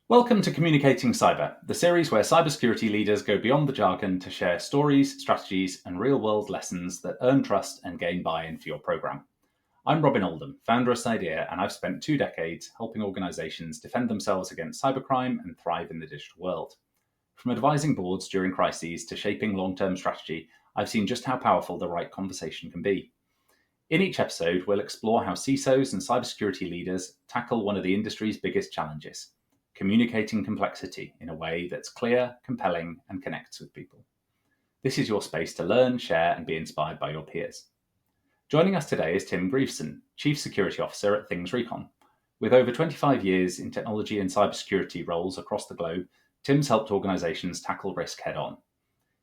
Welcome to Communicating Cyber, the series where cybersecurity leaders go beyond the jargon to share stories, strategies, and real-world lessons that earn trust and gain buy-in for your program. I'm Robin Oldham, founder of Cydia, and I've spent 2 decades helping organizations defend themselves against cybercrime and thrive in the digital world. From advising boards during crises to shaping long-term strategy, I've seen just how powerful the right conversation can be. In each episode, we'll explore how CISOs and cybersecurity leaders tackle one of the industry's biggest challenges: communicating complexity in a way that's clear, compelling, and connects with people. This is your space to learn, share, and be inspired by your peers. Joining us today is Tim Grieveson, Chief Security Officer at ThingsRecon. With over 25 years in technology and cybersecurity roles across the globe, Tim's helped organizations tackle risk head on.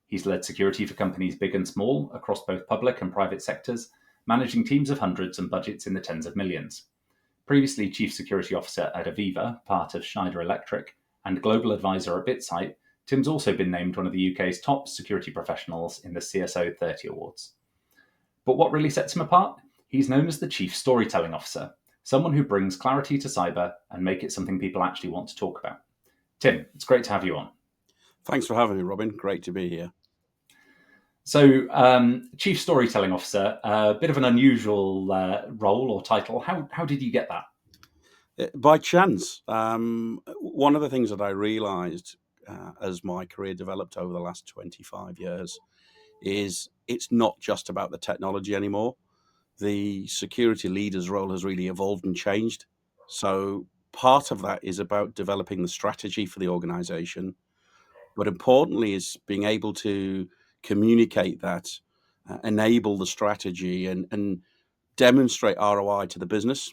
He's led security for companies big and small across both public and private sectors, managing teams of hundreds and budgets in the tens of millions. Previously Chief Security Officer at Aviva, part of Schneider Electric, and Global Advisor at BitSight, Tim's also been named one of the UK's top security professionals in the CSO 30 Awards. But what really sets him apart? He's known as the Chief Storytelling Officer, someone who brings clarity to cyber and make it something people actually want to talk about. Tim, it's great to have you on. Thanks for having me, Robin. Great to be here. So, Chief Storytelling Officer, a bit of an unusual role or title. How did you get that? By chance. One of the things that I realised as my career developed over the last 25 years is it's not just about the technology anymore. The security leader's role has really evolved and changed. So part of that is about developing the strategy for the organisation, but importantly is being able to communicate that, enable the strategy and demonstrate ROI to the business.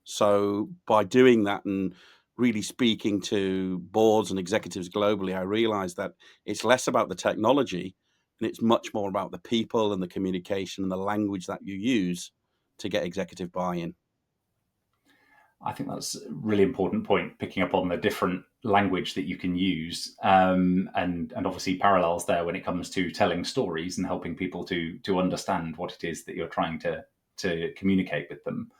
So by doing that and really speaking to boards and executives globally, I realized that it's less about the technology and it's much more about the people and the communication and the language that you use to get executive buy-in. I think that's a really important point, picking up on the different language that you can use, and obviously parallels there when it comes to telling stories and helping people to understand what it is that you're trying to communicate with them.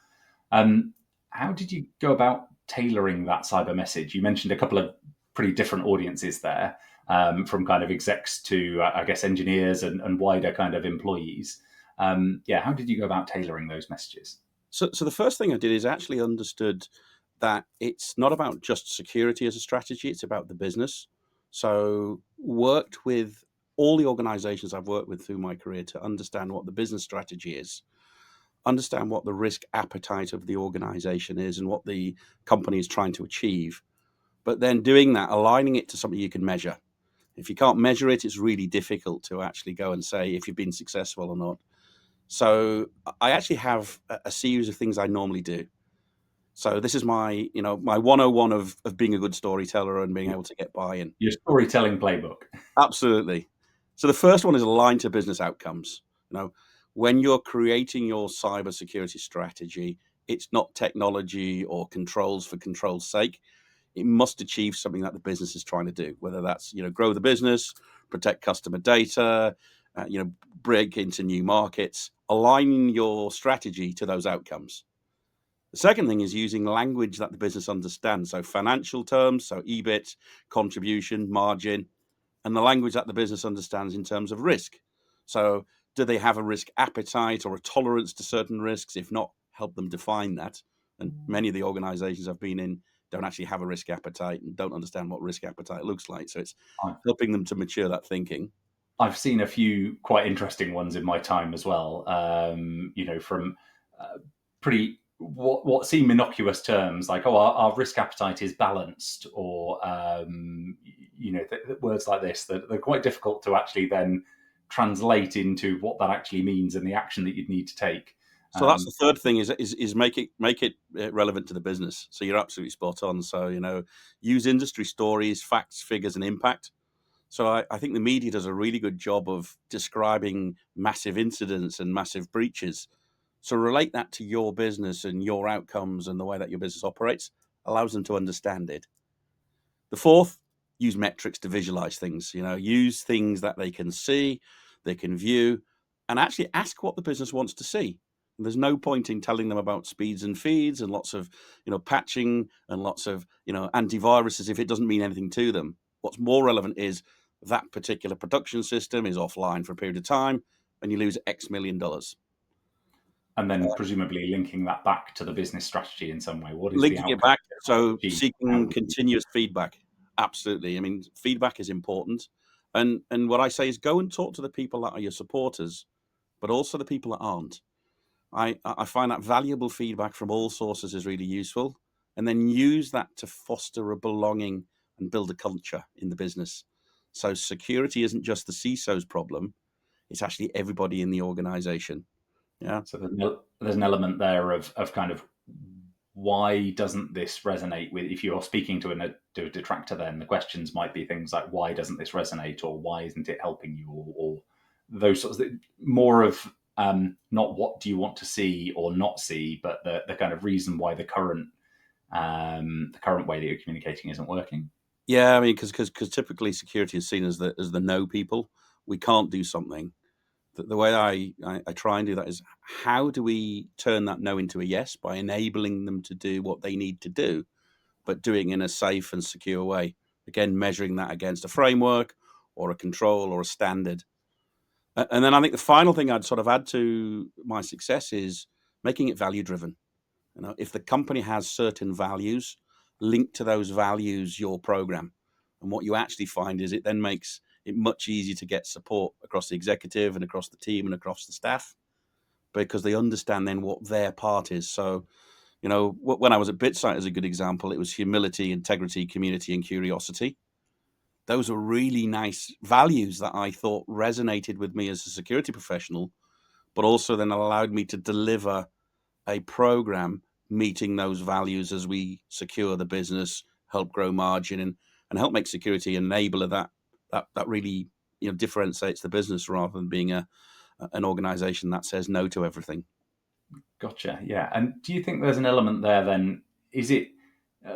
How did you go about tailoring that cyber message? You mentioned a couple of pretty different audiences there, from kind of execs to, I guess, engineers and wider kind of employees. How did you go about tailoring those messages? So the first thing I did is actually understood that it's not about just security as a strategy, it's about the business. So worked with all the organizations I've worked with through my career to understand what the business strategy is, understand what the risk appetite of the organization is and what the company is trying to achieve. But then doing that, aligning it to something you can measure. If you can't measure it, it's really difficult to actually go and say if you've been successful or not. So I actually have a series of things I normally do. So this is my 101 of being a good storyteller and being able to get buy-in. Your storytelling playbook. Absolutely. So the first one is aligned to business outcomes. When you're creating your cybersecurity strategy, it's not technology or controls for control's sake. It must achieve something that the business is trying to do, whether that's, grow the business, protect customer data, break into new markets, aligning your strategy to those outcomes. The second thing is using language that the business understands. So financial terms, so EBIT, contribution, margin, and the language that the business understands in terms of risk. So do they have a risk appetite or a tolerance to certain risks? If not, help them define that. And many of the organizations I've been in don't actually have a risk appetite and don't understand what risk appetite looks like. So it's helping them to mature that thinking. I've seen a few quite interesting ones in my time as well. From pretty what seem innocuous terms like, our risk appetite is balanced, or words like this that they're quite difficult to actually then translate into what that actually means and the action that you'd need to take. So that's the third thing is make it relevant to the business. So you're absolutely spot on. So, use industry stories, facts, figures, and impact. So I think the media does a really good job of describing massive incidents and massive breaches. So relate that to your business and your outcomes and the way that your business operates, allows them to understand it. The fourth, use metrics to visualize things, use things that they can see, they can view, and actually ask what the business wants to see. There's no point in telling them about speeds and feeds and lots of, patching and lots of, antiviruses if it doesn't mean anything to them. What's more relevant is that particular production system is offline for a period of time and you lose X million dollars. And then presumably linking that back to the business strategy in some way. What is the Linking it outcome? back, so How seeking continuous feedback. Absolutely. I mean, feedback is important. And what I say is go and talk to the people that are your supporters, but also the people that aren't. I find that valuable feedback from all sources is really useful, and then use that to foster a belonging and build a culture in the business. So security isn't just the CISO's problem; it's actually everybody in the organization. Yeah. So there's an element there of kind of why doesn't this resonate with, if you're speaking to a detractor, then the questions might be things like, why doesn't this resonate, or why isn't it helping you, or those sorts of, more of not what do you want to see or not see, but the kind of reason why the current way that you're communicating isn't working. Yeah, I mean, because typically security is seen as the no people. We can't do something. The way I try and do that is, how do we turn that no into a yes by enabling them to do what they need to do, but doing it in a safe and secure way? Again, measuring that against a framework or a control or a standard. And then I think the final thing I'd sort of add to my success is making it value driven. If the company has certain values, link to those values your program. And what you actually find is it then makes it much easier to get support across the executive and across the team and across the staff, because they understand then what their part is. So, when I was at BitSite, as a good example, it was humility, integrity, community, and curiosity. Those are really nice values that I thought resonated with me as a security professional, but also then allowed me to deliver a program meeting those values as we secure the business, help grow margin, and help make security an enabler that really differentiates the business rather than being an organization that says no to everything. Gotcha. Yeah. And do you think there's an element there then? Is it,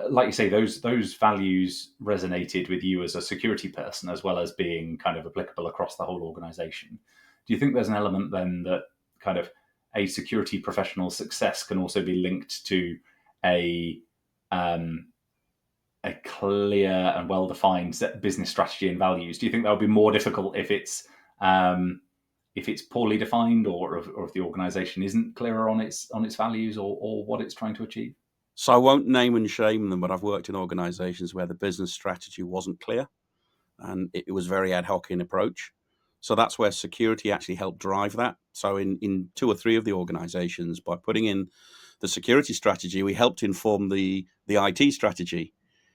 like you say, those values resonated with you as a security person as well as being kind of applicable across the whole organization? Do you think there's an element then that kind of a security professional success can also be linked to a um, a clear and well-defined business strategy and values? Do you think that would be more difficult if it's poorly defined, or if the organization isn't clearer on its values or what it's trying to achieve? So I won't name and shame them, but I've worked in organizations where the business strategy wasn't clear and it was very ad hoc in approach. So that's where security actually helped drive that. So in 2 or 3 of the organizations, by putting in the security strategy, we helped inform the IT strategy,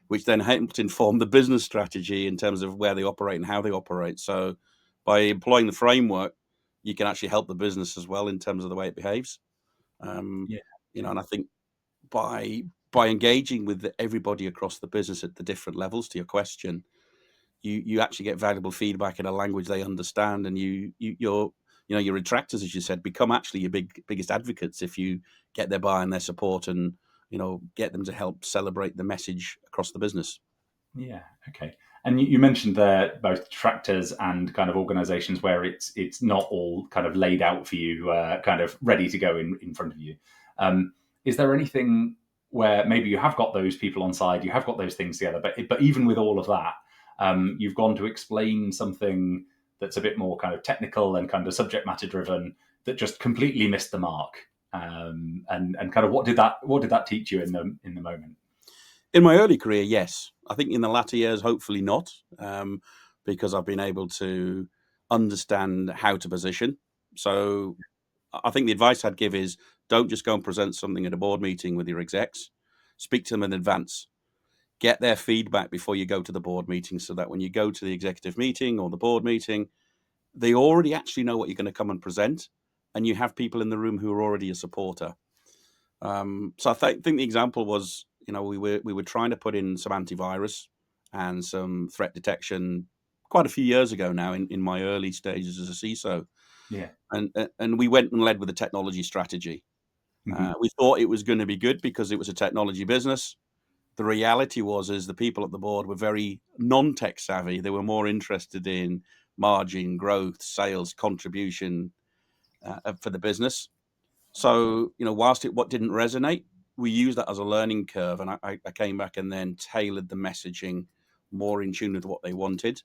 which then helped inform the business strategy in terms of where they operate and how they operate. So by employing the framework, you can actually help the business as well in terms of the way it behaves. Um, Yeah. and I think by engaging with everybody across the business at the different levels, to your question, you actually get valuable feedback in a language they understand, and your your retractors, as you said, become actually your biggest advocates if you get their buy and their support, and get them to help celebrate the message across the business. Yeah. Okay. And you mentioned there both detractors and kind of organizations where it's not all kind of laid out for you, kind of ready to go in front of you. Is there anything where maybe you have got those people on side, you have got those things together, but even with all of that, you've gone to explain something that's a bit more kind of technical and kind of subject matter driven that just completely missed the mark? And kind of what did that teach you in the moment? In my early career, yes. I think in the latter years, hopefully not, because I've been able to understand how to position. So I think the advice I'd give is, don't just go and present something at a board meeting with your execs. Speak to them in advance. Get their feedback before you go to the board meeting, so that when you go to the executive meeting or the board meeting, they already actually know what you're going to come and present, and you have people in the room who are already a supporter. So I think the example was, we were trying to put in some antivirus and some threat detection quite a few years ago now, in my early stages as a CISO, Yeah. and we went and led with a technology strategy. Mm-hmm. We thought it was going to be good because it was a technology business. The reality is the people at the board were very non-tech savvy. They were more interested in margin, growth, sales, contribution for the business. So, whilst what didn't resonate, we used that as a learning curve, and I came back and then tailored the messaging more in tune with what they wanted.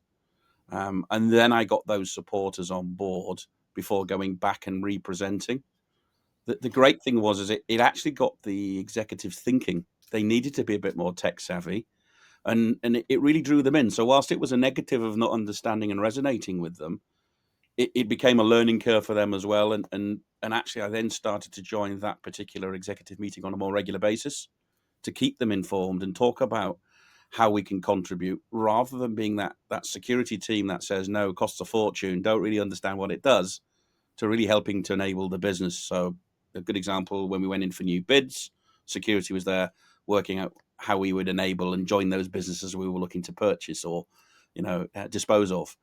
And then I got those supporters on board before going back and representing. The great thing was it actually got the executives thinking. They needed to be a bit more tech savvy, and it really drew them in. So whilst it was a negative of not understanding and resonating with them, it became a learning curve for them as well. And actually, I then started to join that particular executive meeting on a more regular basis to keep them informed and talk about how we can contribute, rather than being that security team that says no, costs a fortune, don't really understand what it does, to really helping to enable the business. So a good example, when we went in for new bids, security was there working out how we would enable and join those businesses we were looking to purchase or dispose of.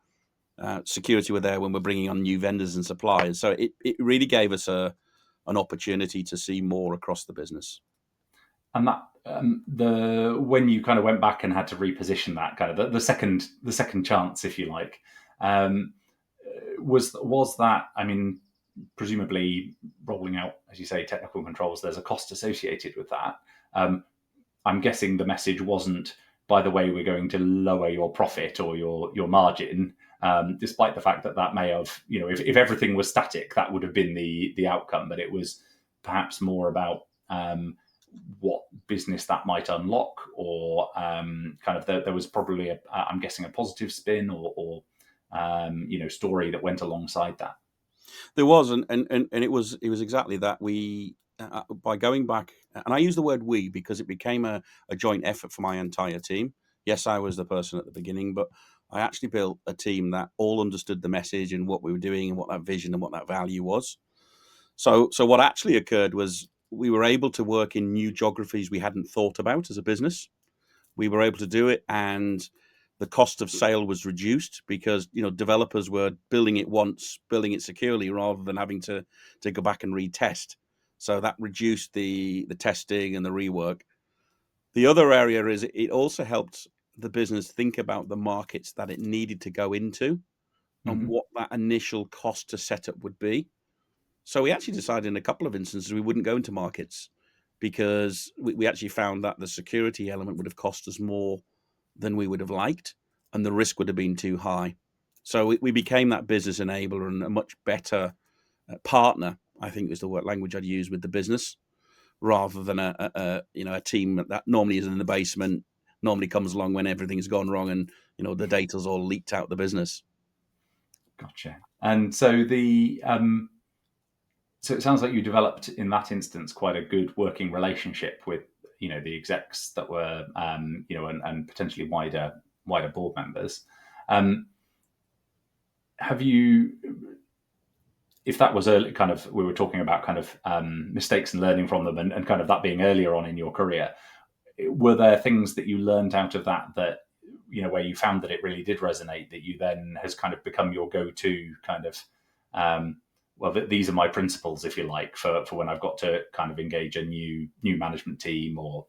Security were there when we're bringing on new vendors and suppliers. So it really gave us an opportunity to see more across the business. And that the when you kind of went back and had to reposition that kind of the second chance, if you like, um, was that? I mean, presumably rolling out, as you say, technical controls. There's a cost associated with that. Um, I'm guessing the message wasn't, by the way, we're going to lower your profit or your margin, despite the fact that that may have, if everything was static, that would have been the outcome. But it was perhaps more about what business that might unlock, or kind of there was probably I'm guessing a positive spin or story that went alongside that. There was, and it was exactly that. We by going back, and I use the word we because it became a joint effort for my entire team. Yes, I was the person at the beginning, but I actually built a team that all understood the message and what we were doing and what that vision and what that value was. So what actually occurred was we were able to work in new geographies we hadn't thought about as a business. We were able to do it, and the cost of sale was reduced because developers were building it once, building it securely, rather than having to go back and retest. So that reduced the testing and the rework. The other area is it also helped the business think about the markets that it needed to go into and Mm-hmm. what that initial cost to set up would be. So we actually decided in a couple of instances we wouldn't go into markets because we actually found that the security element would have cost us more than we would have liked, and the risk would have been too high. So we became that business enabler and a much better partner, I think is the word language I'd use with the business, rather than a team that normally is in the basement, normally comes along when everything's gone wrong and the data's all leaked out the business. Gotcha. And so it sounds like you developed in that instance quite a good working relationship with the execs that were and potentially wider board members. Um, have you, if that was early, kind of, we were talking about kind of mistakes and learning from them, and kind of that being earlier on in your career, were there things that you learned out of that where you found that it really did resonate, that you then has kind of become your go-to kind of well, these are my principles, if you like, for when I've got to kind of engage a new management team, or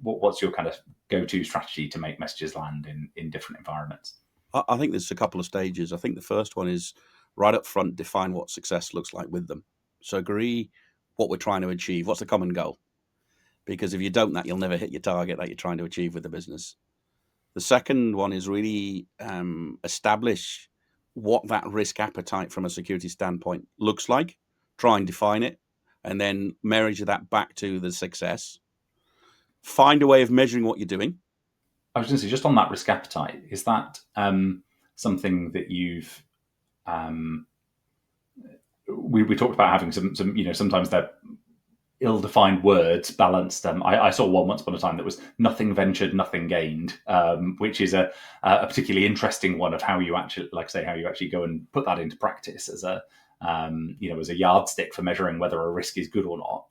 what's your kind of go-to strategy to make messages land in different environments? I think there's a couple of stages. I think the first one is right up front, define what success looks like with them. So agree what we're trying to achieve. What's the common goal? Because if you don't that, you'll never hit your target that you're trying to achieve with the business. The second one is really establish what that risk appetite from a security standpoint looks like, try and define it, and then marriage that back to the success. Find a way of measuring what you're doing. I was going to say, just on that risk appetite, is that something that you've we talked about having some sometimes they're ill-defined words balanced. I saw one once upon a time that was "nothing ventured, nothing gained," which is a particularly interesting one of how you actually, like I say, how you actually go and put that into practice as a as a yardstick for measuring whether a risk is good or not.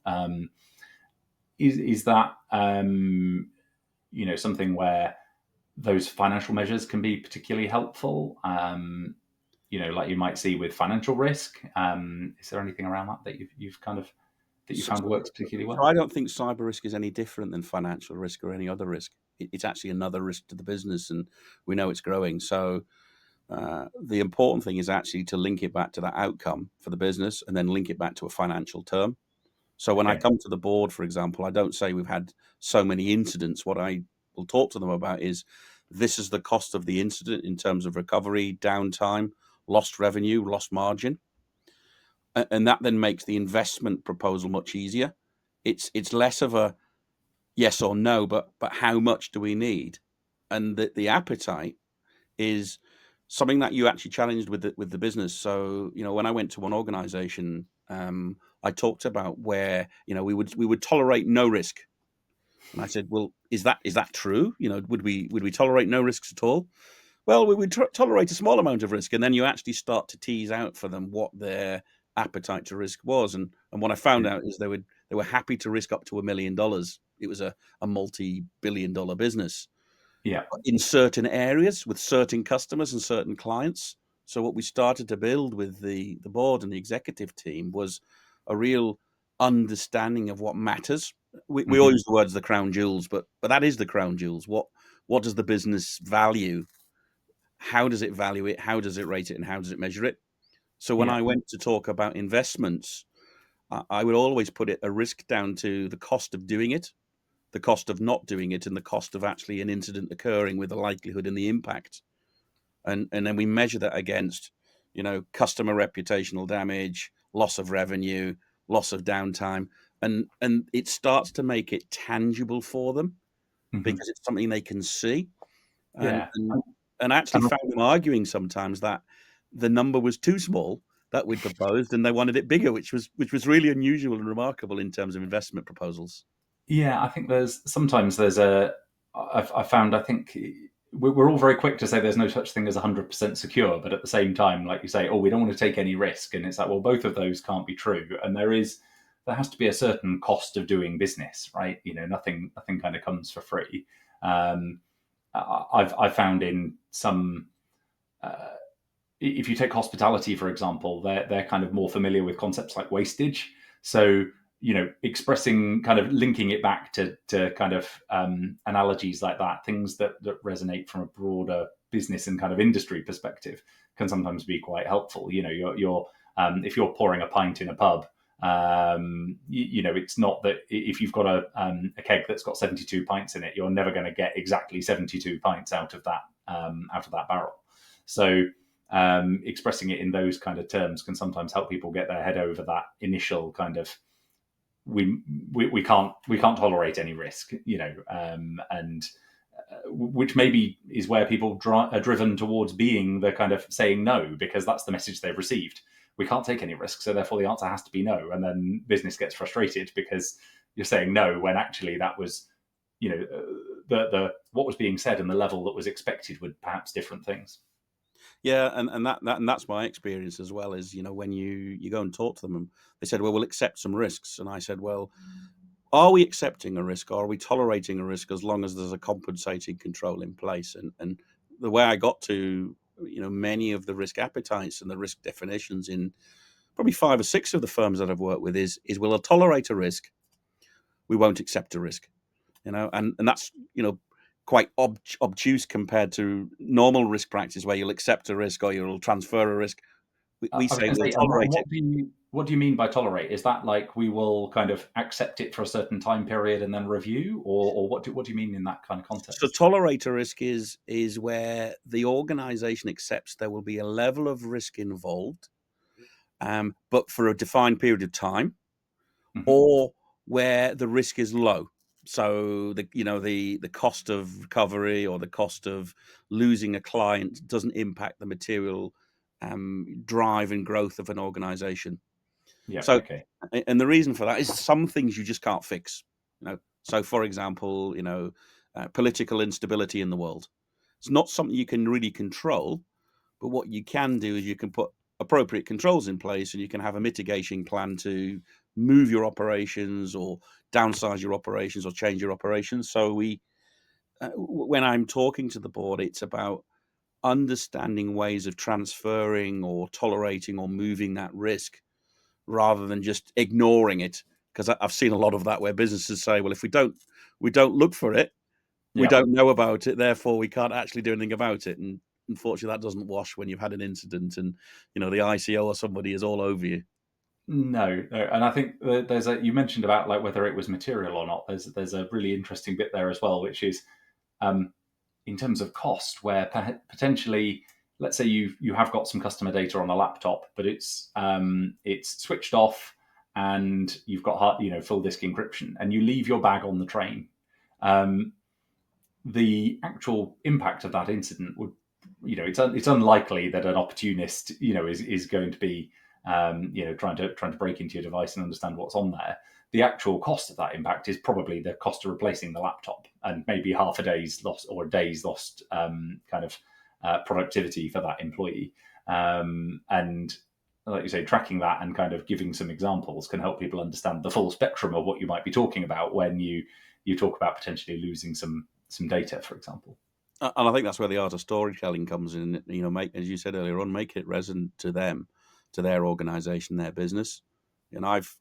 Is that something where those financial measures can be particularly helpful? Like you might see with financial risk. Is there anything around that you've kind of that you So, found works particularly so well? I don't think cyber risk is any different than financial risk or any other risk. It's actually another risk to the business, and we know it's growing. So The important thing is actually to link it back to that outcome for the business and then link it back to a financial term. So when I Okay. come to the board, for example, I don't say we've had so many incidents. What I will talk to them about is this is the cost of the incident in terms of recovery, downtime, lost revenue, lost margin. And that then makes the investment proposal much easier. It's less of a yes or no, but how much do we need? And the appetite is something that you actually challenged with the business. So when I went to one organization, I talked about where we would tolerate no risk, and I said, well, is that true? Would we tolerate no risks at all? Well, we would tolerate a small amount of risk, and then you actually start to tease out for them what their appetite to risk was. And what I found out is they were happy to risk up to $1 million. It was a multi-billion-dollar business Yeah. in certain areas with certain customers and certain clients. So what we started to build with the board and the executive team was a real understanding of what matters. We all Hmm. use the words the crown jewels, but that is the crown jewels. What does the business value? How does it value it? How does it rate it? And how does it measure it? So when Yeah. I went to talk about investments, I would always put a risk down to the cost of doing it, the cost of not doing it, and the cost of actually an incident occurring with the likelihood and the impact. And then we measure that against, customer reputational damage, loss of revenue, loss of downtime, and it starts to make it tangible for them Hmm. because it's something they can see. And Yeah. and, and I actually And found them arguing sometimes that the number was too small that we'd proposed, and they wanted it bigger, which was really unusual and remarkable in terms of investment proposals. yeah, I think I've found, I think we're all very quick to say there's no such thing as 100% secure, but at the same time, like you say, oh, we don't want to take any risk. And it's like, well, both of those can't be true. And there has to be a certain cost of doing business, right? Nothing kind of comes for free. Um, I've found in some, uh, if you take hospitality, for example, they're kind of more familiar with concepts like wastage. So, expressing, kind of linking it back to kind of analogies like that, things that resonate from a broader business and kind of industry perspective can sometimes be quite helpful. You're if you're pouring a pint in a pub, it's not that if you've got a keg that's got 72 pints in it, you're never going to get exactly 72 pints out of that barrel. So expressing it in those kind of terms can sometimes help people get their head over that initial kind of we can't tolerate any risk, and which maybe is where people are driven towards being the kind of saying no, because that's the message they've received. We can't take any risk, so therefore the answer has to be no, and then business gets frustrated because you're saying no when actually that was, the what was being said and the level that was expected were perhaps different things. Yeah, and that's my experience as well. Is when you go and talk to them, and they said, "Well, we'll accept some risks," and I said, "Well, are we accepting a risk, or are we tolerating a risk as long as there's a compensating control in place?" And the way I got to many of the risk appetites and the risk definitions in probably 5 or 6 of the firms that I've worked with is we'll tolerate a risk, we won't accept a risk, and that's quite obtuse compared to normal risk practice where you'll accept a risk or you'll transfer a risk. We I was say going to we'll say, and tolerate it. what do you mean by tolerate? Is that like we will kind of accept it for a certain time period and then review, or what do you mean in that kind of So context? tolerate a risk is where the organization accepts there will be a level of risk involved, but for a defined period of time, Hmm. or where the risk is low. So the cost of recovery or the cost of losing a client doesn't impact the material drive and growth of an organization. Yeah. So, Okay. and the reason for that is some things you just can't fix. So for example, political instability in the world. It's not something you can really control, but what you can do is you can put appropriate controls in place, and you can have a mitigation plan to move your operations or downsize your operations or change your operations. So when I'm talking to the board, it's about understanding ways of transferring or tolerating or moving that risk rather than just ignoring it. Because I've seen a lot of that where businesses say, well, if we don't look for it, we Yeah. don't know about it, therefore we can't actually do anything about it. And unfortunately that doesn't wash when you've had an incident and the ICO or somebody is all over you. No, and I think there's you mentioned about like whether it was material or not. There's a really interesting bit there as well, which is in terms of cost, where potentially, let's say you have got some customer data on a laptop, but it's switched off and you've got full disk encryption, and you leave your bag on the train. The actual impact of that incident would, it's unlikely that an opportunist, is going to be, trying to break into your device and understand what's on there. The actual cost of that impact is probably the cost of replacing the laptop and maybe half a day's lost or a day's lost productivity for that employee. And like you say, tracking that and kind of giving some examples can help people understand the full spectrum of what you might be talking about when you talk about potentially losing some data, for example. And I think that's where the art of storytelling comes in. Make, as you said earlier on, make it resonant to them, to their organisation, their business. I've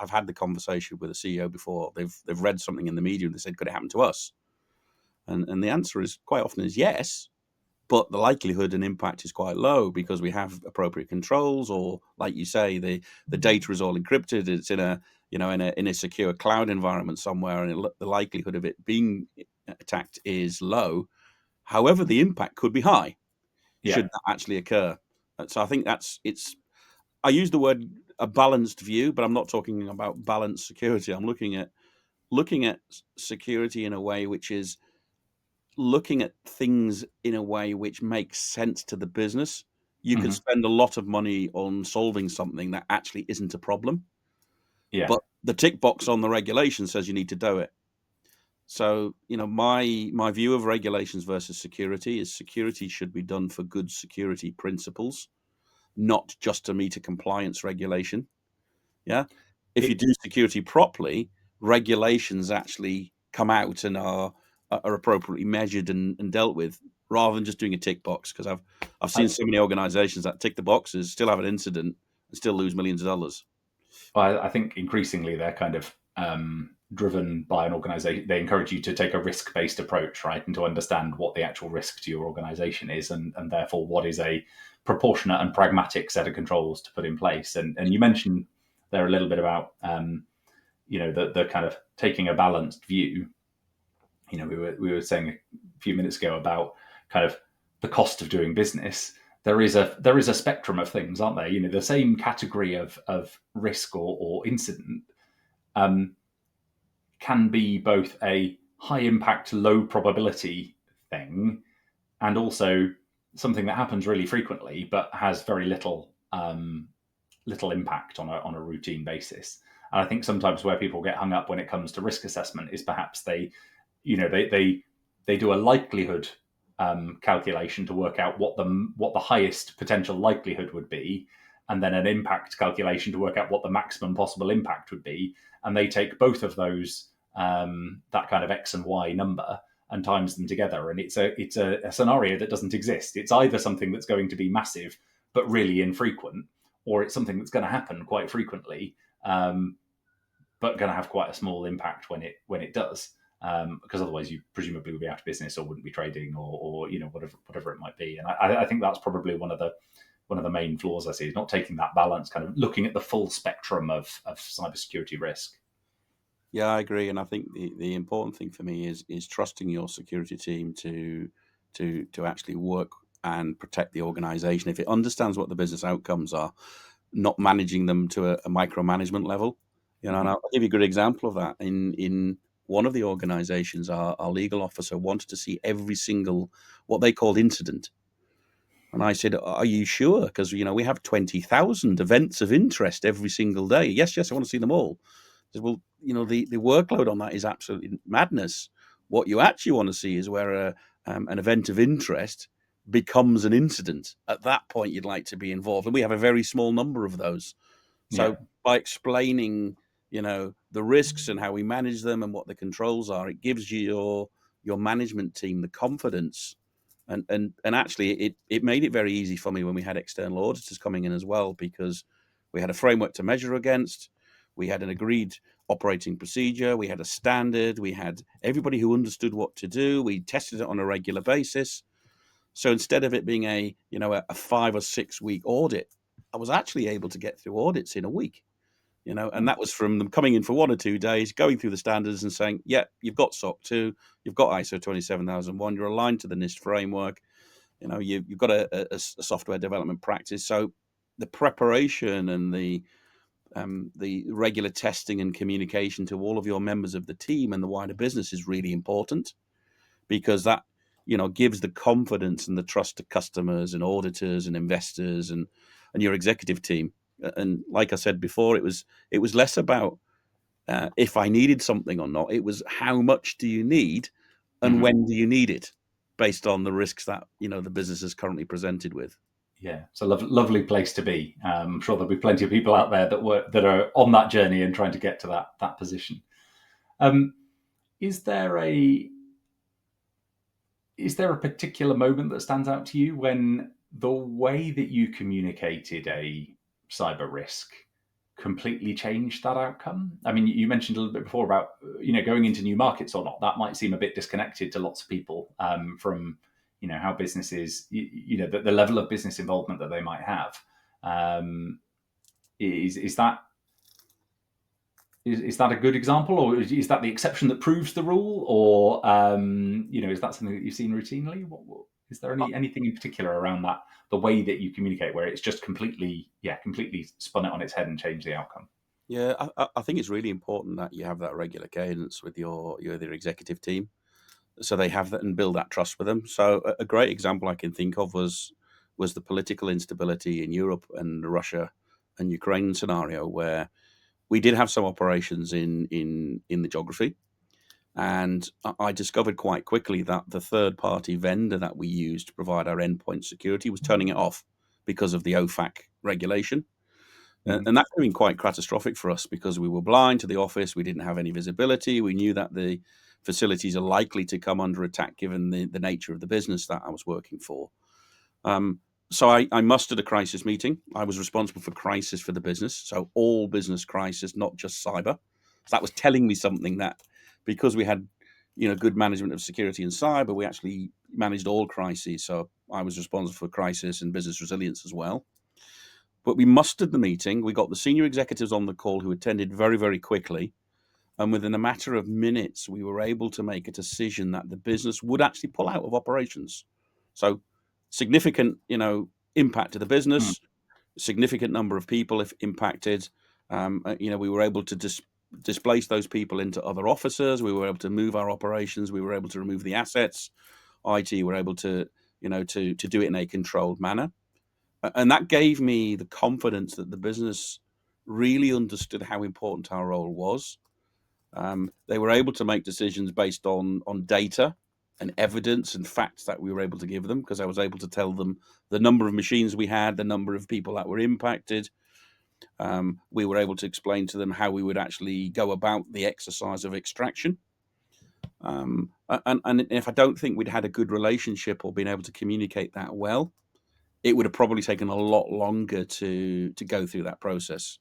had the conversation with a CEO before. They've read something in the media and they said, "Could it happen to us?" And the answer is quite often is yes, but the likelihood and impact is quite low because we have appropriate controls, or like you say, the data is all encrypted. It's in a secure cloud environment somewhere, and the likelihood of it being attacked is low. However, the impact could be high should that actually occur. So I think I use the word a balanced view, but I'm not talking about balanced security. I'm looking at security in a way which is looking at things in a way which makes sense to the business. You could spend a lot of money on solving something that actually isn't a problem. Yeah. But the tick box on the regulation says you need to do it. So, my view of regulations versus security is security should be done for good security principles, not just to meet a compliance regulation. Yeah. If you do security properly, regulations actually come out and are appropriately measured and dealt with, rather than just doing a tick box. Because I've seen so many organizations that tick the boxes, still have an incident, and still lose millions of dollars. I think increasingly they're kind of driven by an organization. They encourage you to take a risk-based approach, right? And to understand what the actual risk to your organization is, and therefore what is a proportionate and pragmatic set of controls to put in place. And you mentioned there a little bit about, the kind of taking a balanced view. We were saying a few minutes ago about kind of the cost of doing business. There is a spectrum of things, aren't there? The same category of risk or incident can be both a high impact, low probability thing, and also something that happens really frequently but has very little impact on a routine basis. And I think sometimes where people get hung up when it comes to risk assessment is perhaps they do a likelihood calculation to work out what the highest potential likelihood would be, and then an impact calculation to work out what the maximum possible impact would be. And they take both of those, that kind of X and Y number, and times them together. And it's a scenario that doesn't exist. It's either something that's going to be massive but really infrequent, or it's something that's going to happen quite frequently, but going to have quite a small impact when it does. Because otherwise you presumably would be out of business or wouldn't be trading or whatever it might be. And I think that's probably one of the main flaws I see, is not taking that balance, kind of looking at the full spectrum of cybersecurity risk. Yeah, I agree, and I think the important thing for me is trusting your security team to actually work and protect the organization. If it understands what the business outcomes are, not managing them to a micromanagement level. And I'll give you a good example of that. In one of the organizations, our legal officer wanted to see every single, what they called incident. And I said, "Are you sure? Because, we have 20,000 events of interest every single day." Yes, I want to see them all. I said, "Well, the workload on that is absolutely madness. What you actually want to see is where an event of interest becomes an incident. At that point, you'd like to be involved. And we have a very small number of those. So by explaining, the risks and how we manage them and what the controls are, it gives you your management team the confidence. And actually, it made it very easy for me when we had external auditors coming in as well, because we had a framework to measure against. We had an agreed operating procedure. We had a standard. We had everybody who understood what to do. We tested it on a regular basis. So instead of it being a 5 or 6 week audit, I was actually able to get through audits in a week. And that was from them coming in for 1 or 2 days, going through the standards and saying, yeah, you've got SOC 2, you've got ISO 27001, you're aligned to the NIST framework, you've got a software development practice. So the preparation and the regular testing and communication to all of your members of the team and the wider business is really important, because that gives the confidence and the trust to customers and auditors and investors and your executive team. And like I said before, it was less about if I needed something or not. It was how much do you need and when do you need it, based on the risks that the business is currently presented with. Yeah, it's a lovely place to be. I'm sure there'll be plenty of people out there that are on that journey and trying to get to that position. Is there a particular moment that stands out to you when the way that you communicated a cyber risk completely changed that outcome? I mean, you mentioned a little bit before about going into new markets or not. That might seem a bit disconnected to lots of people from how businesses, the level of business involvement that they might have. Is that a good example, or is that the exception that proves the rule, or is that something that you've seen routinely? Is there anything in particular around that, the way that you communicate, where it's just completely spun it on its head and changed the outcome? Yeah, I think it's really important that you have that regular cadence with your executive team, so they have that and build that trust with them. So a great example I can think of was the political instability in Europe and the Russia and Ukraine scenario, where we did have some operations in the geography, and I discovered quite quickly that the third party vendor that we used to provide our endpoint security was turning it off because of the OFAC regulation. And that could have been quite catastrophic for us, because we were blind to the office. We didn't have any visibility. We knew that the facilities are likely to come under attack given the nature of the business that I was working for. So I mustered a crisis meeting. I was responsible for crisis for the business, so all business crisis, not just cyber. So that was telling me something, that because we had good management of security and cyber, we actually managed all crises. So I was responsible for crisis and business resilience as well. But we mustered the meeting. We got the senior executives on the call, who attended very, very quickly. And within a matter of minutes, we were able to make a decision that the business would actually pull out of operations. So significant, impact to the business, significant number of people if impacted. We were able to displace those people into other offices. We were able to move our operations. We were able to remove the assets. IT were able to do it in a controlled manner. And that gave me the confidence that the business really understood how important our role was. They were able to make decisions based on data and evidence and facts that we were able to give them, because I was able to tell them the number of machines we had, the number of people that were impacted. We were able to explain to them how we would actually go about the exercise of extraction. And if I don't think we'd had a good relationship or been able to communicate that well, it would have probably taken a lot longer to go through that process.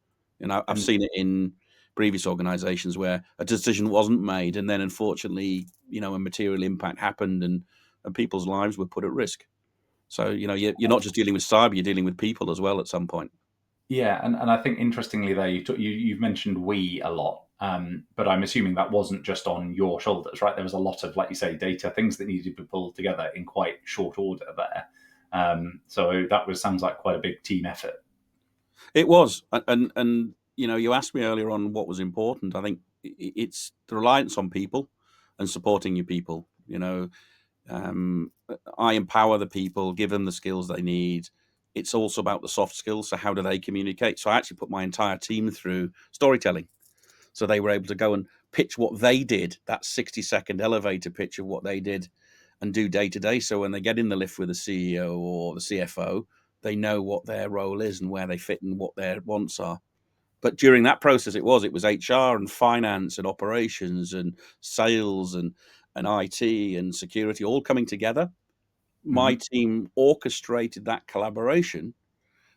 I've seen it in previous organizations where a decision wasn't made, and then unfortunately, a material impact happened, and people's lives were put at risk. So, you're not just dealing with cyber, you're dealing with people as well at some point. Yeah, and I think interestingly there, you've mentioned we a lot, but I'm assuming that wasn't just on your shoulders, right? There was a lot of, like you say, data, things that needed to be pulled together in quite short order there. So that sounds like quite a big team effort. It was, and you asked me earlier on what was important. I think it's the reliance on people and supporting your people. I empower the people, give them the skills they need. It's also about the soft skills. So how do they communicate? So I actually put my entire team through storytelling. So they were able to go and pitch what they did, that 60-second elevator pitch of what they did, and do day to day. So when they get in the lift with the CEO or the CFO, they know what their role is and where they fit and what their wants are. But during that process, it was HR and finance and operations and sales and IT and security all coming together. My team orchestrated that collaboration,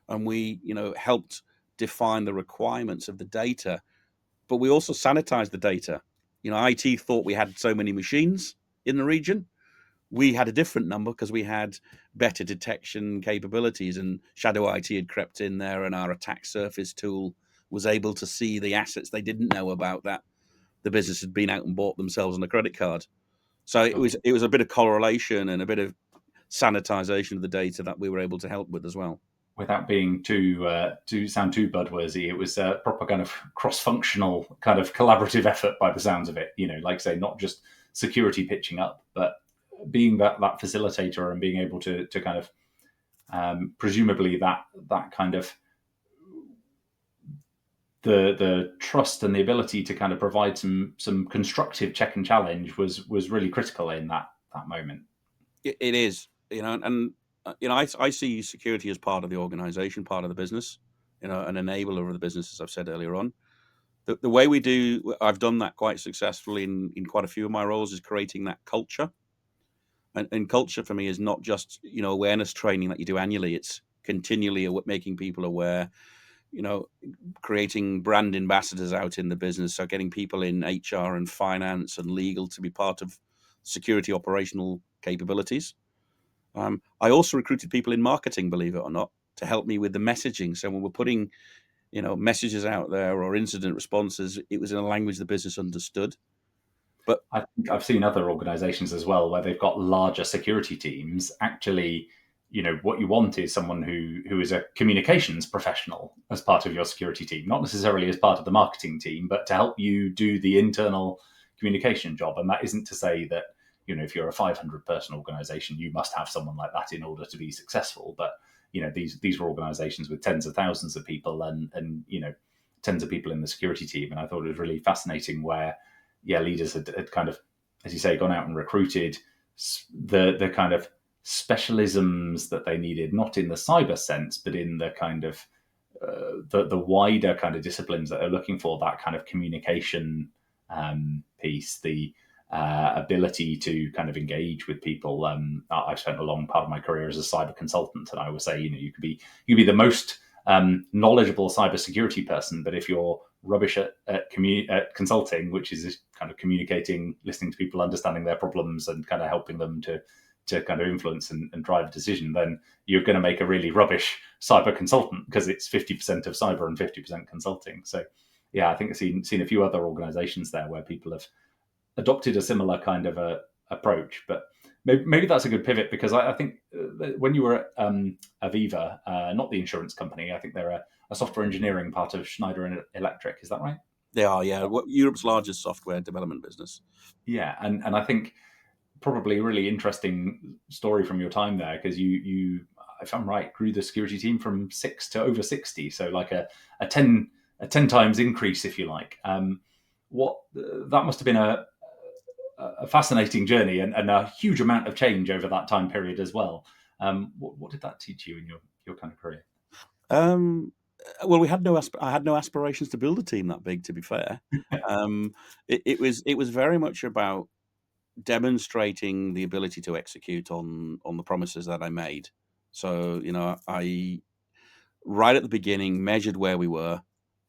and we, helped define the requirements of the data, but we also sanitized the data. IT thought we had so many machines in the region. We had a different number because we had better detection capabilities, and Shadow IT had crept in there, and our attack surface tool was able to see the assets they didn't know about that the business had been out and bought themselves on a credit card. So it was a bit of correlation and a bit of sanitization of the data that we were able to help with as well. Without being to sound too buzzworthy, it was a proper kind of cross-functional kind of collaborative effort by the sounds of it. Like I say, not just security pitching up, but being that facilitator and being able to kind of presumably that kind of the trust and the ability to kind of provide some constructive check and challenge was really critical in that moment. It is, and I see security as part of the organization, part of the business, an enabler of the business, as I've said earlier on. The way I've done that quite successfully in quite a few of my roles, is creating that culture. And culture for me is not just, awareness training that you do annually. It's continually making people aware, creating brand ambassadors out in the business. So getting people in HR and finance and legal to be part of security operational capabilities. I also recruited people in marketing, believe it or not, to help me with the messaging. So when we're putting, messages out there or incident responses, it was in a language the business understood. But I think I've seen other organizations as well where they've got larger security teams. Actually, what you want is someone who is a communications professional as part of your security team, not necessarily as part of the marketing team, but to help you do the internal communication job. And that isn't to say that, if you're a 500 person organization, you must have someone like that in order to be successful. But, these were organizations with tens of thousands of people and tens of people in the security team. And I thought it was really fascinating where, leaders had kind of, as you say, gone out and recruited the kind of specialisms that they needed, not in the cyber sense, but in the kind of the wider kind of disciplines that they're looking for, that kind of communication piece, the ability to kind of engage with people. I've spent a long part of my career as a cyber consultant, and I would say, you could be the most knowledgeable cybersecurity person, but if you're rubbish at consulting, which is kind of communicating, listening to people, understanding their problems, and kind of helping them to kind of influence and drive a decision, then you're going to make a really rubbish cyber consultant, because it's 50% of cyber and 50% consulting. So, I think I've seen a few other organizations there where people have adopted a similar kind of approach. But maybe that's a good pivot, because I think when you were at Aviva, not the insurance company, I think they're a software engineering part of Schneider Electric. Is that right? They are, yeah. Europe's largest software development business. Yeah, and I think probably a really interesting story from your time there, because you, if I'm right, grew the security team from 6 to over 60. So like a 10 times increase, if you like. What that must have been a fascinating journey and a huge amount of change over that time period as well. What did that teach you in your kind of career? Well, I had no aspirations to build a team that big, to be fair. It was very much about demonstrating the ability to execute on the promises that I made. So, I right at the beginning measured where we were,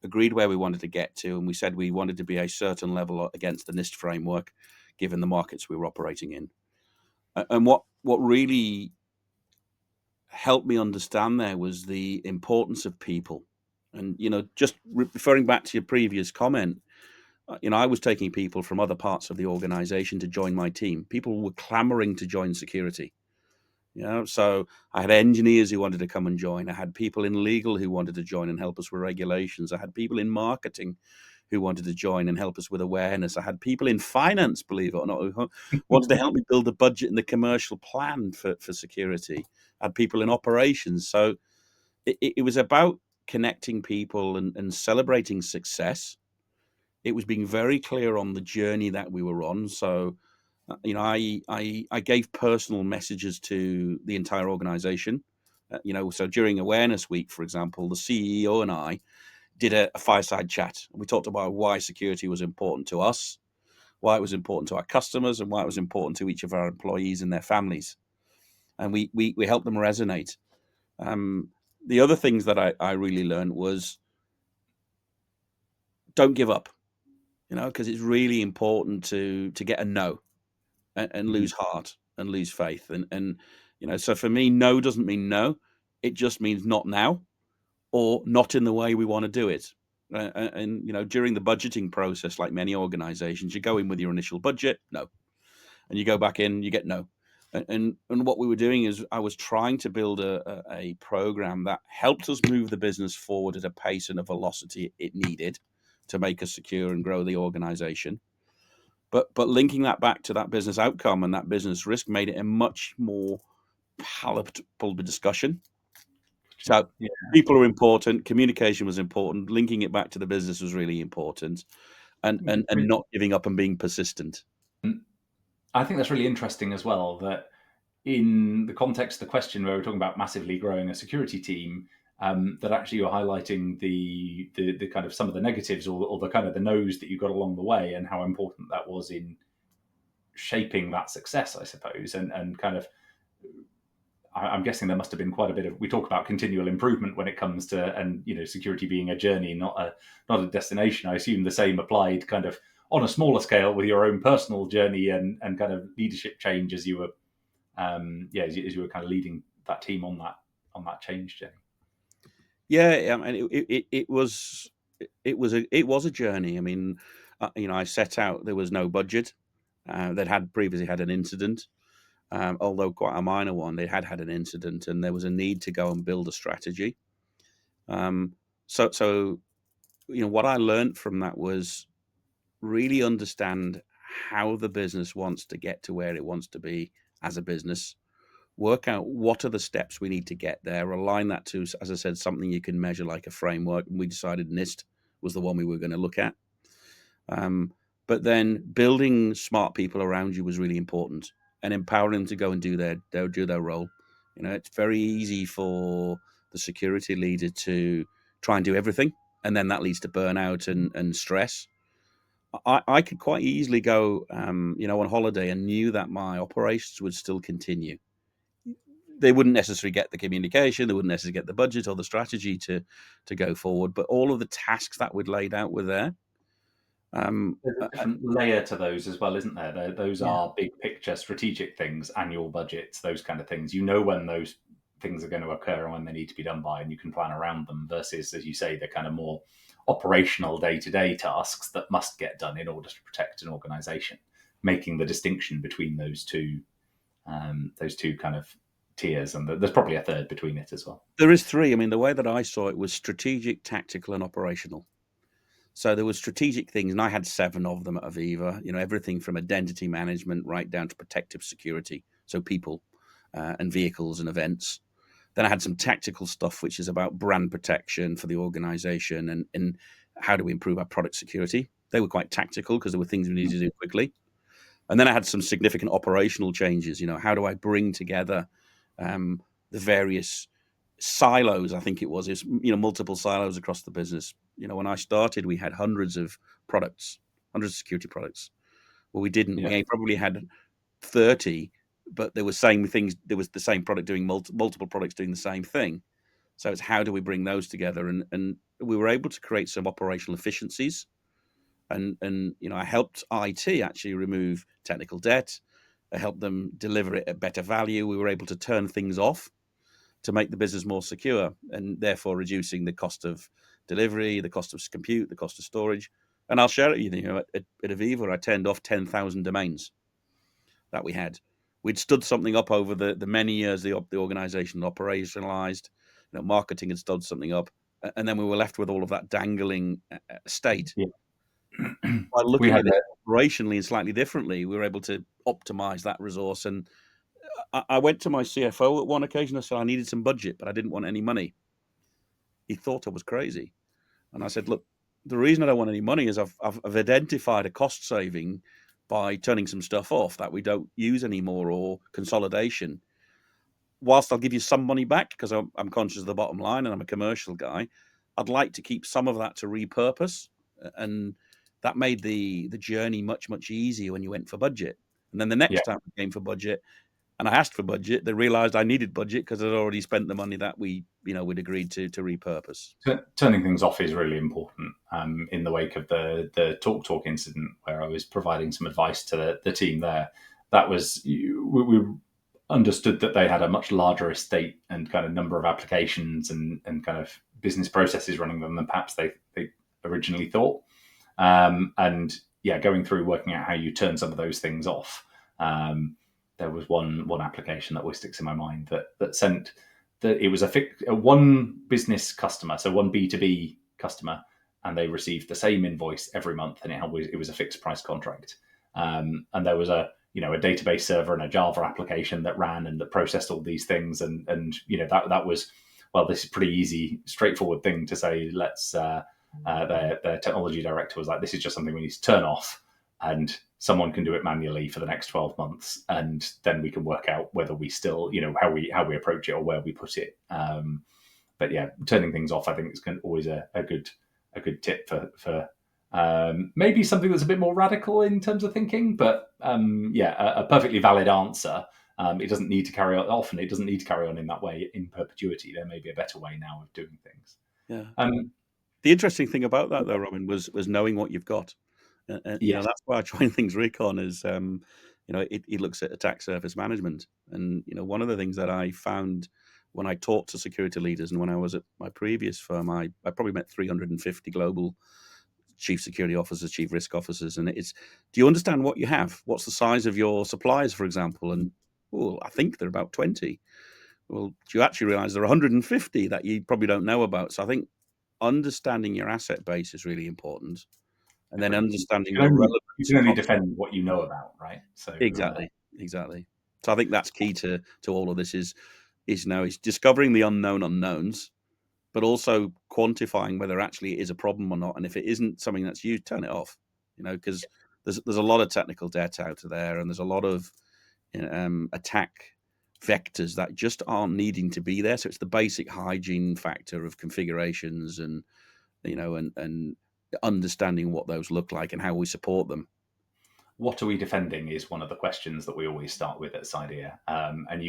agreed where we wanted to get to, and we said we wanted to be a certain level against the NIST framework, given the markets we were operating in. And what really helped me understand there was the importance of people. And, just referring back to your previous comment, I was taking people from other parts of the organization to join my team. People were clamoring to join security. So I had engineers who wanted to come and join. I had people in legal who wanted to join and help us with regulations. I had people in marketing who wanted to join and help us with awareness. I had people in finance, believe it or not, who wanted to help me build the budget and the commercial plan for security. I had people in operations. So it was about connecting people and celebrating success. It was being very clear on the journey that we were on. So, I gave personal messages to the entire organization. So during Awareness Week, for example, the CEO and I did a fireside chat. We talked about why security was important to us, why it was important to our customers, and why it was important to each of our employees and their families. And we helped them resonate. The other things that I really learned was, don't give up, because it's really important to get a no and lose heart. and lose faith. And so for me, no doesn't mean no. It just means not now, or not in the way we want to do it. And during the budgeting process, like many organizations, you go in with your initial budget, no, and you go back in, you get no. And what we were doing is I was trying to build a program that helped us move the business forward at a pace and a velocity it needed to make us secure and grow the organization. But linking that back to that business outcome and that business risk made it a much more palatable discussion. So people are important, communication was important, linking it back to the business was really important, and not giving up and being persistent. I think that's really interesting as well, that in the context of the question where we're talking about massively growing a security team, that actually you're highlighting the kind of some of the negatives or the kind of the no's that you got along the way, and how important that was in shaping that success, I suppose. And kind of, I'm guessing there must have been quite a bit of, we talk about continual improvement when it comes to, and security being a journey, not a destination. I assume the same applied kind of on a smaller scale with your own personal journey and kind of leadership change as you were as you were kind of leading that team on that change journey. Yeah, I mean, it was a journey. I mean, I set out. There was no budget. They'd had previously had an incident, although quite a minor one. They had an incident, and there was a need to go and build a strategy. So what I learned from that was really understand how the business wants to get to where it wants to be as a business. Work out what are the steps we need to get there, align that to, as I said, something you can measure like a framework. And we decided NIST was the one we were going to look at. But then building smart people around you was really important, and empowering them to go and do their role. It's very easy for the security leader to try and do everything, and then that leads to burnout and stress. I could quite easily go, on holiday and knew that my operations would still continue. They wouldn't necessarily get the communication, they wouldn't necessarily get the budget or the strategy to go forward, but all of the tasks that we'd laid out were there. There's a different layer to those as well, isn't there? Those are big picture strategic things, annual budgets, those kind of things. When those things are going to occur and when they need to be done by, and you can plan around them, versus, as you say, the kind of more operational day-to-day tasks that must get done in order to protect an organization, making the distinction between those two kind of tiers, and there's probably a third between it as well. There is three. I mean, the way that I saw it was strategic, tactical, and operational. So there were strategic things, and I had 7 of them at Aviva. Everything from identity management right down to protective security, so people and vehicles and events. Then I had some tactical stuff, which is about brand protection for the organization and how do we improve our product security. They were quite tactical because there were things we needed to do quickly. And then I had some significant operational changes. How do I bring together the various silos? I think it was multiple silos across the business. When I started, we had hundreds of security products. Well, we didn't. We probably had 30, but there were same things. There was the same product doing multiple products doing the same thing. So it's how do we bring those together? And we were able to create some operational efficiencies. And I helped IT actually remove technical debt. I helped them deliver it at better value. We were able to turn things off to make the business more secure, and therefore reducing the cost of delivery, the cost of compute, the cost of storage. And I'll share it with you. At Aviva, I turned off 10,000 domains that we had. We'd stood something up over the many years the organization operationalized. Marketing had stood something up, and then we were left with all of that dangling state. Yeah. By looking at it operationally and slightly differently, we were able to optimize that resource. And I went to my CFO at one occasion. I said I needed some budget, but I didn't want any money. He thought I was crazy. And I said, look, the reason I don't want any money is I've identified a cost saving by turning some stuff off that we don't use anymore, or consolidation. Whilst I'll give you some money back because I'm conscious of the bottom line and I'm a commercial guy, I'd like to keep some of that to repurpose. And that made the journey much, much easier when you went for budget. And then the next time we came for budget and I asked for budget, they realized I needed budget because I'd already spent the money that we'd agreed to repurpose. Turning things off is really important. In the wake of the TalkTalk incident, where I was providing some advice to the team there, that was we understood that they had a much larger estate and kind of number of applications and kind of business processes running them than perhaps they originally thought. And yeah, going through working out how you turn some of those things off. There was one application that always sticks in my mind that sent that it was a one business customer, so one B2B customer, and they received the same invoice every month, and it was a fixed price contract. And there was a database server and a Java application that ran and that processed all these things, and that was, well, this is pretty easy, straightforward thing to say. Let's their technology director was like, this is just something we need to turn off, and someone can do it manually for the next 12 months, and then we can work out whether we still, how we approach it or where we put it. But yeah, turning things off, I think, is always a good tip for maybe something that's a bit more radical in terms of thinking, but a perfectly valid answer. It doesn't need to carry on. Often it doesn't need to carry on in that way in perpetuity. There may be a better way now of doing things. Yeah. The interesting thing about that, though, Robin, was knowing what you've got. Yes. That's why I joined ThingsRecon is, it looks at attack surface management. And, one of the things that I found when I talked to security leaders and when I was at my previous firm, I probably met 350 global chief security officers, chief risk officers. And it's, do you understand what you have? What's the size of your suppliers, for example? And, I think they're about 20. Well, do you actually realize there are 150 that you probably don't know about? So I think understanding your asset base is really important. And then understanding the relevance. You can only defend what you know about, right? So Exactly. So I think that's key to all of this is discovering the unknown unknowns, but also quantifying whether actually it is a problem or not. And if it isn't something that's used, turn it off. Because there's a lot of technical debt out there, and there's a lot of attack vectors that just aren't needing to be there. So it's the basic hygiene factor of configurations and and understanding what those look like and how we support them. What are we defending is one of the questions that we always start with at Cydia. And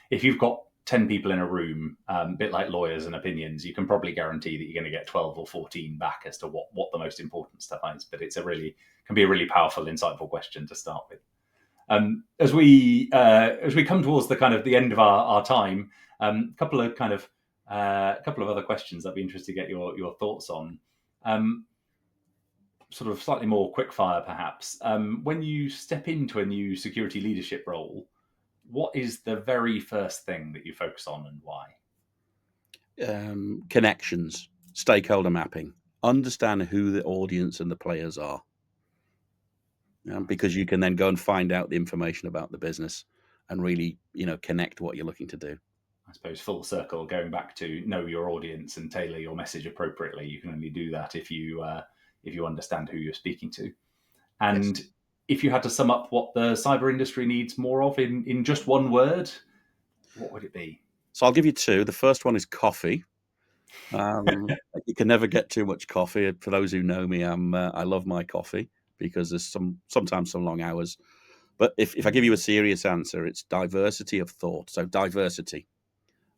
if you've got 10 people in a room, a bit like lawyers and opinions, you can probably guarantee that you're going to get 12 or 14 back as to what the most important stuff is. But can be a really powerful, insightful question to start with. As we come towards the kind of the end of our time, a couple of other questions I'd be interested to get your thoughts on. Sort of slightly more quickfire, perhaps. When you step into a new security leadership role, what is the very first thing that you focus on and why? Connections, stakeholder mapping, understand who the audience and the players are. Because you can then go and find out the information about the business and really, connect what you're looking to do. I suppose full circle, going back to know your audience and tailor your message appropriately. You can only do that if you understand who you're speaking to. And yes, if you had to sum up what the cyber industry needs more of in just one word, what would it be? So I'll give you two. The first one is coffee. You can never get too much coffee. For those who know me, I love my coffee because there's sometimes some long hours. But if I give you a serious answer, it's diversity of thought. So diversity.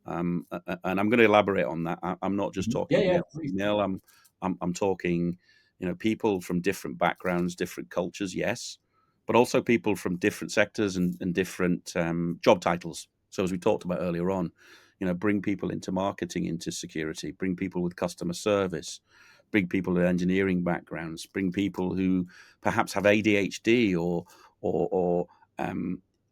And I'm going to elaborate on that. I'm not just talking male. I'm talking, people from different backgrounds, different cultures, yes, but also people from different sectors and different job titles. So as we talked about earlier on, bring people into marketing, into security, bring people with customer service, bring people with engineering backgrounds, bring people who perhaps have ADHD or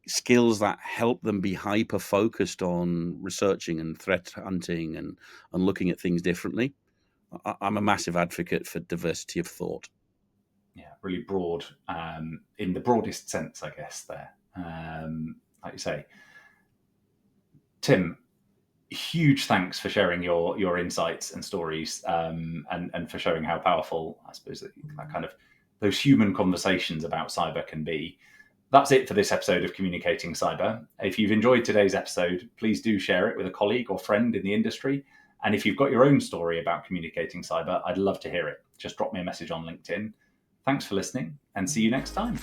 skills that help them be hyper focused on researching and threat hunting and looking at things differently. I'm a massive advocate for diversity of thought. Yeah, really broad, in the broadest sense, I guess, there. Like you say. Tim, huge thanks for sharing your insights and stories, and for showing how powerful, I suppose, that kind of those human conversations about cyber can be. That's it for this episode of Communicating Cyber. If you've enjoyed today's episode, please do share it with a colleague or friend in the industry. And if you've got your own story about communicating cyber, I'd love to hear it. Just drop me a message on LinkedIn. Thanks for listening, and see you next time.